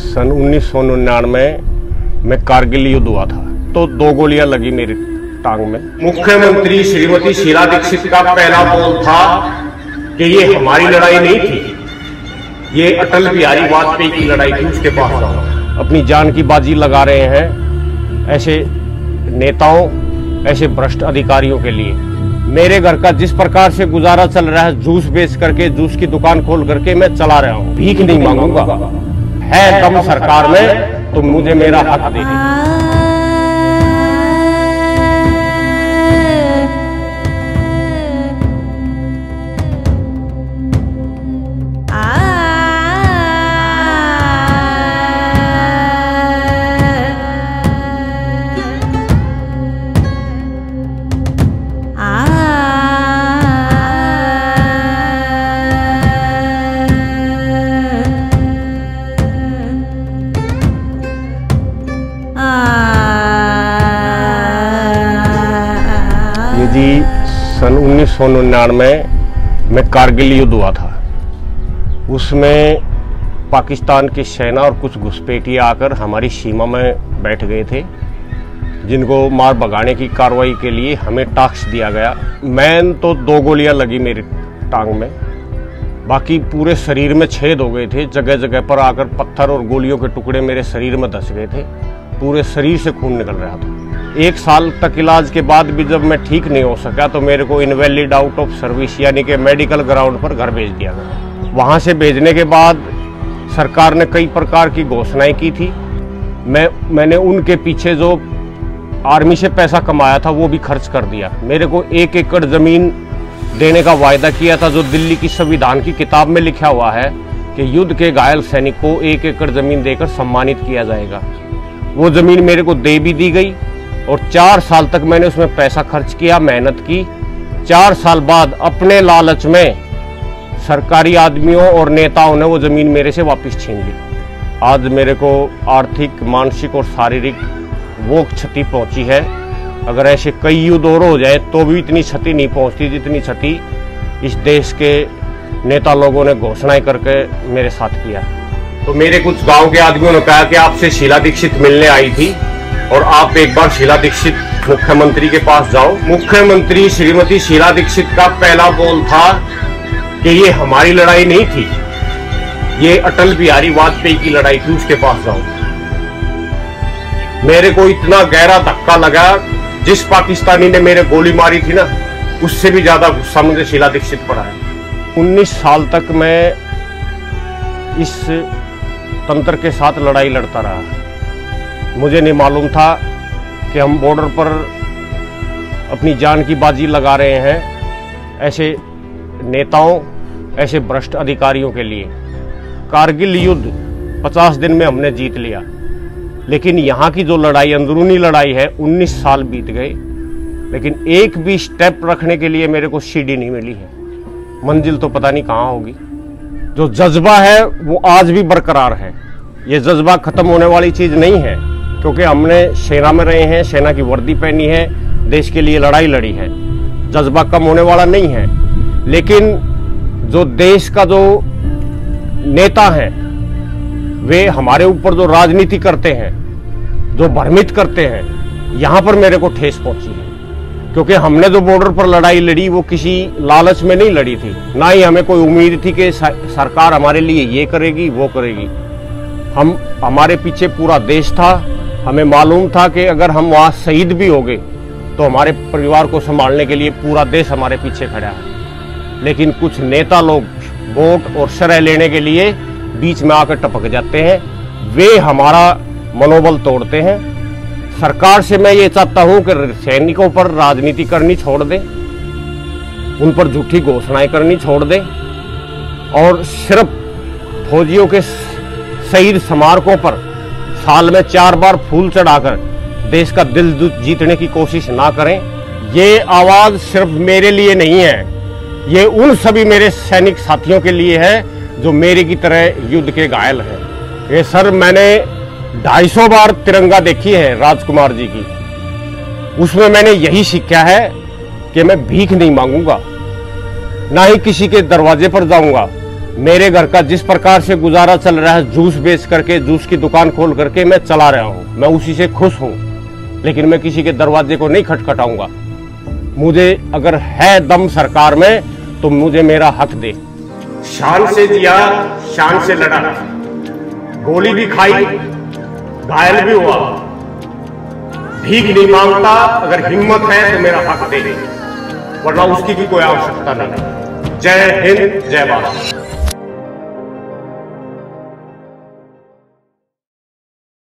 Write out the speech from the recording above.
सन 1999 में कारगिल युद्ध हुआ था तो 2 गोलियां लगी मेरी टांग में। मुख्यमंत्री श्रीमती शीला दीक्षित का पहला बोल था कि ये हमारी लड़ाई नहीं थी, ये अटल बिहारी वाजपेयी की लड़ाई थी, उसके पास जाओ। अपनी जान की बाजी लगा रहे हैं ऐसे नेताओं, ऐसे भ्रष्ट अधिकारियों के लिए। मेरे घर का जिस प्रकार से गुजारा चल रहा है, जूस बेच करके, जूस की दुकान खोल करके मैं चला रहा हूँ। भीख नहीं मांगूंगा, है दम सरकार में तो मुझे मेरा हक दे दीजिए। ये जी सन 1999 में कारगिल युद्ध हुआ था। उसमें पाकिस्तान की सेना और कुछ घुसपैठिए आकर हमारी सीमा में बैठ गए थे, जिनको मार भगाने की कार्रवाई के लिए हमें टास्क दिया गया। मैन तो 2 गोलियां लगी मेरी टांग में, बाकी पूरे शरीर में छेद हो गए थे। जगह जगह पर आकर पत्थर और गोलियों के टुकड़े मेरे शरीर में धंस गए थे, पूरे शरीर से खून निकल रहा था। 1 साल तक इलाज के बाद भी जब मैं ठीक नहीं हो सका तो मेरे को इनवैलिड आउट ऑफ सर्विस यानी कि मेडिकल ग्राउंड पर घर भेज दिया गया। वहाँ से भेजने के बाद सरकार ने कई प्रकार की घोषणाएं की थी। मैंने उनके पीछे जो आर्मी से पैसा कमाया था वो भी खर्च कर दिया। मेरे को 1 एकड़ जमीन देने का वायदा किया था, जो दिल्ली की संविधान की किताब में लिखा हुआ है कि युद्ध के घायल सैनिक को 1 एकड़ जमीन देकर सम्मानित किया जाएगा। वो जमीन मेरे को दे भी दी गई और 4 साल तक मैंने उसमें पैसा खर्च किया, मेहनत की। 4 साल बाद अपने लालच में सरकारी आदमियों और नेताओं ने वो जमीन मेरे से वापस छीन ली। आज मेरे को आर्थिक, मानसिक और शारीरिक वो क्षति पहुंची है। अगर ऐसे कई युद्ध और हो जाए तो भी इतनी क्षति नहीं पहुंचती जितनी क्षति इस देश के नेता लोगों ने घोषणाएं करके मेरे साथ किया। तो मेरे कुछ गांव के आदमियों ने कहा कि आपसे शीला दीक्षित मिलने आई थी और आप एक बार शीला दीक्षित मुख्यमंत्री के पास जाओ। मुख्यमंत्री श्रीमती शीला दीक्षित का पहला बोल था कि ये हमारी लड़ाई नहीं थी, ये अटल बिहारी वाजपेयी की लड़ाई थी, उसके पास जाओ। मेरे को इतना गहरा धक्का लगा, जिस पाकिस्तानी ने मेरे गोली मारी थी ना, उससे भी ज्यादा गुस्सा मुझे शीला दीक्षित पड़ा है। 19 साल तक मैं इस तंत्र के साथ लड़ाई लड़ता रहा। मुझे नहीं मालूम था कि हम बॉर्डर पर अपनी जान की बाजी लगा रहे हैं ऐसे नेताओं, ऐसे भ्रष्ट अधिकारियों के लिए। कारगिल युद्ध 50 दिन में हमने जीत लिया, लेकिन यहाँ की जो लड़ाई, अंदरूनी लड़ाई है, 19 साल बीत गए, लेकिन एक भी स्टेप रखने के लिए मेरे को सीढ़ी नहीं मिली है। मंजिल तो पता नहीं कहाँ होगी। जो जज्बा है वो आज भी बरकरार है। ये जज्बा खत्म होने वाली चीज नहीं है, क्योंकि हमने सेना में रहे हैं, सेना की वर्दी पहनी है, देश के लिए लड़ाई लड़ी है। जज्बा कम होने वाला नहीं है। लेकिन जो देश का जो नेता है, वे हमारे ऊपर जो राजनीति करते हैं, जो भ्रमित करते हैं, यहाँ पर मेरे को ठेस पहुंची है। क्योंकि हमने जो बॉर्डर पर लड़ाई लड़ी वो किसी लालच में नहीं लड़ी थी, ना ही हमें कोई उम्मीद थी कि सरकार हमारे लिए ये करेगी वो करेगी। हमारे पीछे पूरा देश था। हमें मालूम था कि अगर हम वहाँ शहीद भी हो गए तो हमारे परिवार को संभालने के लिए पूरा देश हमारे पीछे खड़ा है। लेकिन कुछ नेता लोग वोट और श्रेय लेने के लिए बीच में आकर टपक जाते हैं, वे हमारा मनोबल तोड़ते हैं। सरकार से मैं ये चाहता हूं कि सैनिकों पर राजनीति करनी छोड़ दें, उन पर झूठी घोषणाएं करनी छोड़ दें और सिर्फ फौजियों के शहीद स्मारकों पर साल में 4 बार फूल चढ़ाकर देश का दिल जीतने की कोशिश ना करें। ये आवाज सिर्फ मेरे लिए नहीं है, ये उन सभी मेरे सैनिक साथियों के लिए है जो मेरे की तरह युद्ध के घायल हैं। ये सर, मैंने 250 बार तिरंगा देखी है राजकुमार जी की। उसमें मैंने यही सीखा है कि मैं भीख नहीं मांगूंगा, ना ही किसी के दरवाजे पर जाऊंगा, मेरे घर का जिस प्रकार से गुजारा चल रहा है, जूस बेच करके, जूस की दुकान खोल करके मैं चला रहा हूं, मैं उसी से खुश हूं। लेकिन मैं किसी के दरवाजे को नहीं खटखटाऊंगा। मुझे अगर है दम सरकार में तो मुझे मेरा हक दे। शान से जिया, शान से लड़ा, गोली भी खाई, घायल भी हुआ, भीख नहीं मांगता। अगर हिम्मत है तो मेरा हक दे, वरना उसकी भी कोई आवश्यकता नहीं। जय हिंद, जय भारत।